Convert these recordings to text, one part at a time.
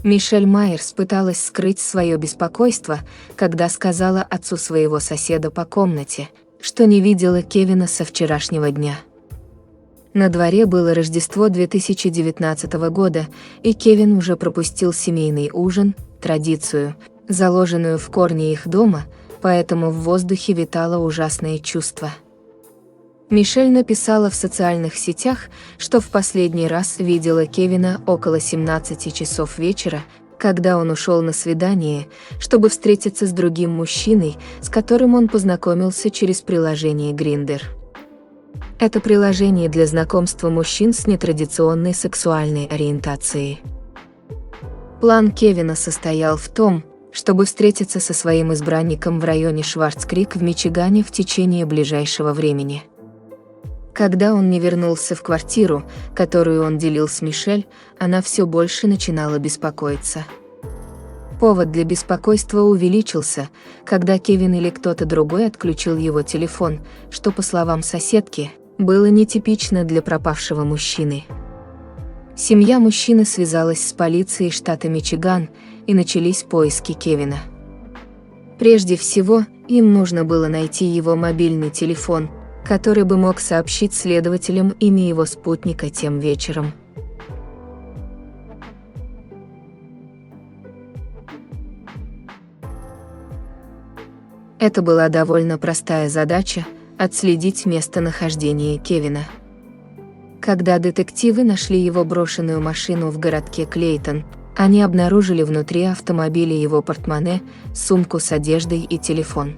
Мишель Майерс пыталась скрыть свое беспокойство, когда сказала отцу своего соседа по комнате, что не видела Кевина со вчерашнего дня. На дворе было Рождество 2019 года, и Кевин уже пропустил семейный ужин, традицию, заложенную в корне их дома, поэтому в воздухе витало ужасное чувство. Мишель написала в социальных сетях, что в последний раз видела Кевина около 17 часов вечера, когда он ушел на свидание, чтобы встретиться с другим мужчиной, с которым он познакомился через приложение Grindr. Это приложение для знакомства мужчин с нетрадиционной сексуальной ориентацией. План Кевина состоял в том, чтобы встретиться со своим избранником в районе Шварц-Крик в Мичигане в течение ближайшего времени. Когда он не вернулся в квартиру, которую он делил с Мишель, она все больше начинала беспокоиться. Повод для беспокойства увеличился, когда Кевин или кто-то другой отключил его телефон, что, по словам соседки, было нетипично для пропавшего мужчины. Семья мужчины связалась с полицией штата Мичиган, и начались поиски Кевина. Прежде всего, им нужно было найти его мобильный телефон, который бы мог сообщить следователям имя его спутника тем вечером. Это была довольно простая задача – отследить местонахождение Кевина. Когда детективы нашли его брошенную машину в городке Клейтон, они обнаружили внутри автомобиля его портмоне, сумку с одеждой и телефон.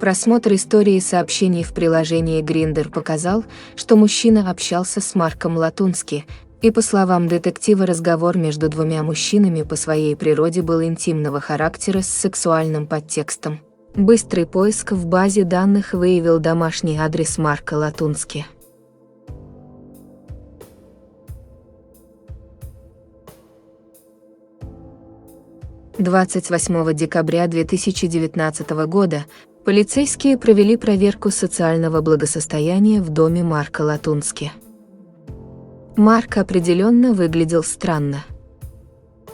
Просмотр истории сообщений в приложении Grindr показал, что мужчина общался с Марком Латунски, и, по словам детектива, разговор между двумя мужчинами по своей природе был интимного характера с сексуальным подтекстом. Быстрый поиск в базе данных выявил домашний адрес Марка Латунски. – 28 декабря 2019 года полицейские провели проверку социального благосостояния в доме Марка Латунски. Марк определенно выглядел странно.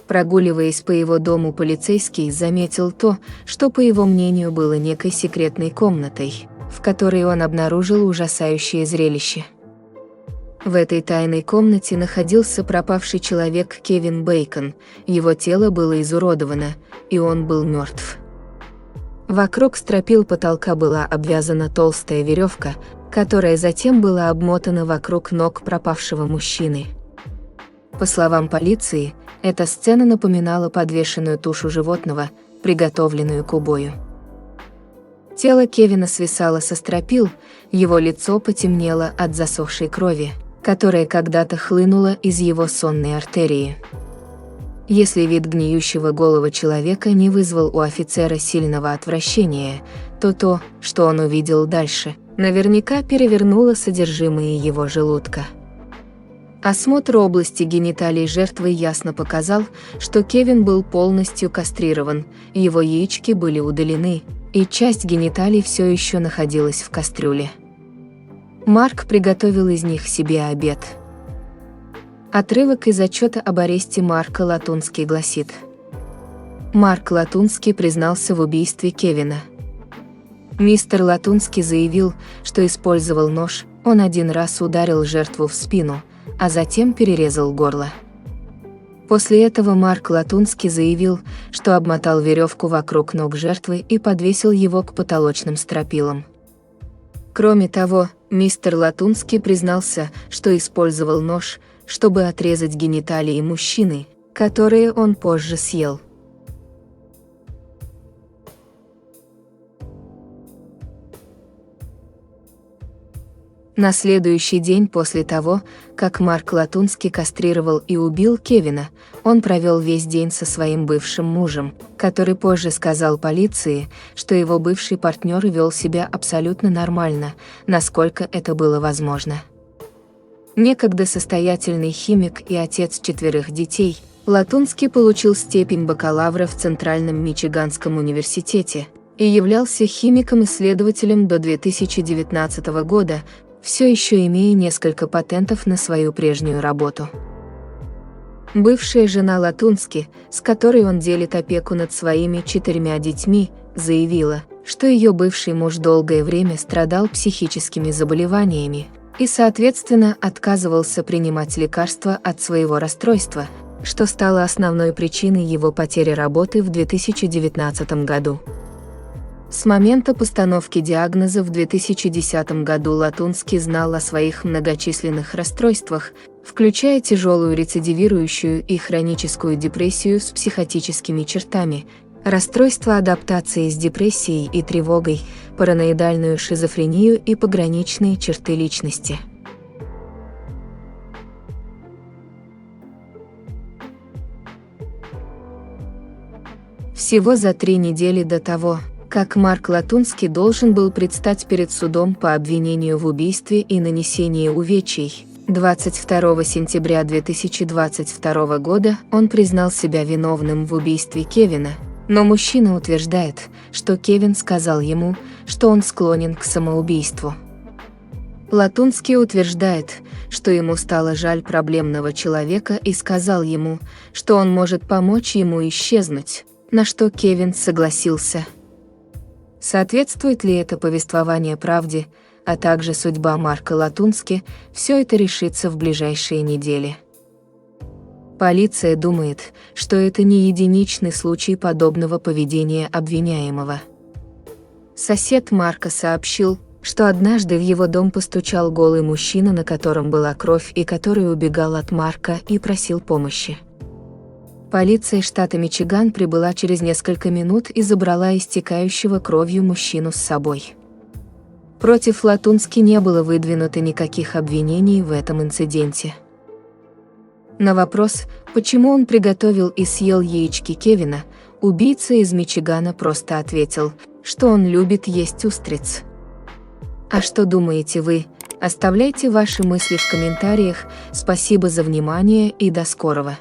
Прогуливаясь по его дому, полицейский заметил то, что, по его мнению, было некой секретной комнатой, в которой он обнаружил ужасающее зрелище. В этой тайной комнате находился пропавший человек Кевин Бейкон, его тело было изуродовано, и он был мертв. Вокруг стропил потолка была обвязана толстая веревка, которая затем была обмотана вокруг ног пропавшего мужчины. По словам полиции, эта сцена напоминала подвешенную тушу животного, приготовленную к убою. Тело Кевина свисало со стропил, его лицо потемнело от засохшей крови, которая когда-то хлынула из его сонной артерии. Если вид гниющего голого человека не вызвал у офицера сильного отвращения, то то, что он увидел дальше, наверняка перевернуло содержимое его желудка. Осмотр области гениталий жертвы ясно показал, что Кевин был полностью кастрирован, его яички были удалены, и часть гениталий все еще находилась в кастрюле. Марк приготовил из них себе обед. Отрывок из отчета об аресте Марка Латунски гласит: Марк Латунски признался в убийстве Кевина. Мистер Латунски заявил, что использовал нож, он один раз ударил жертву в спину, а затем перерезал горло. После этого Марк Латунски заявил, что обмотал веревку вокруг ног жертвы и подвесил его к потолочным стропилам. Кроме того, мистер Латунски признался, что использовал нож, чтобы отрезать гениталии мужчины, которые он позже съел. На следующий день после того, как Марк Латунски кастрировал и убил Кевина, он провел весь день со своим бывшим мужем, который позже сказал полиции, что его бывший партнер вел себя абсолютно нормально, насколько это было возможно. Некогда состоятельный химик и отец 4 детей, Латунски получил степень бакалавра в Центральном Мичиганском университете и являлся химиком-исследователем до 2019 года, все еще имея несколько патентов на свою прежнюю работу. Бывшая жена Латунски, с которой он делит опеку над своими 4 детьми, заявила, что ее бывший муж долгое время страдал психическими заболеваниями и, соответственно, отказывался принимать лекарства от своего расстройства, что стало основной причиной его потери работы в 2019 году. С момента постановки диагноза в 2010 году Латунски знал о своих многочисленных расстройствах, включая тяжелую рецидивирующую и хроническую депрессию с психотическими чертами, расстройство адаптации с депрессией и тревогой, параноидальную шизофрению и пограничные черты личности. Всего за 3 недели до того, как Марк Латунски должен был предстать перед судом по обвинению в убийстве и нанесении увечий, 22 сентября 2022 года он признал себя виновным в убийстве Кевина, но мужчина утверждает, что Кевин сказал ему, что он склонен к самоубийству. Латунски утверждает, что ему стало жаль проблемного человека и сказал ему, что он может помочь ему исчезнуть, на что Кевин согласился. Соответствует ли это повествование правде, а также судьба Марка Латунски, все это решится в ближайшие недели. Полиция думает, что это не единичный случай подобного поведения обвиняемого. Сосед Марка сообщил, что однажды в его дом постучал голый мужчина, на котором была кровь и который убегал от Марка и просил помощи. Полиция штата Мичиган прибыла через несколько минут и забрала истекающего кровью мужчину с собой. Против Латунски не было выдвинуто никаких обвинений в этом инциденте. На вопрос, почему он приготовил и съел яички Кевина, убийца из Мичигана просто ответил, что он любит есть устриц. А что думаете вы? Оставляйте ваши мысли в комментариях. Спасибо за внимание и до скорого.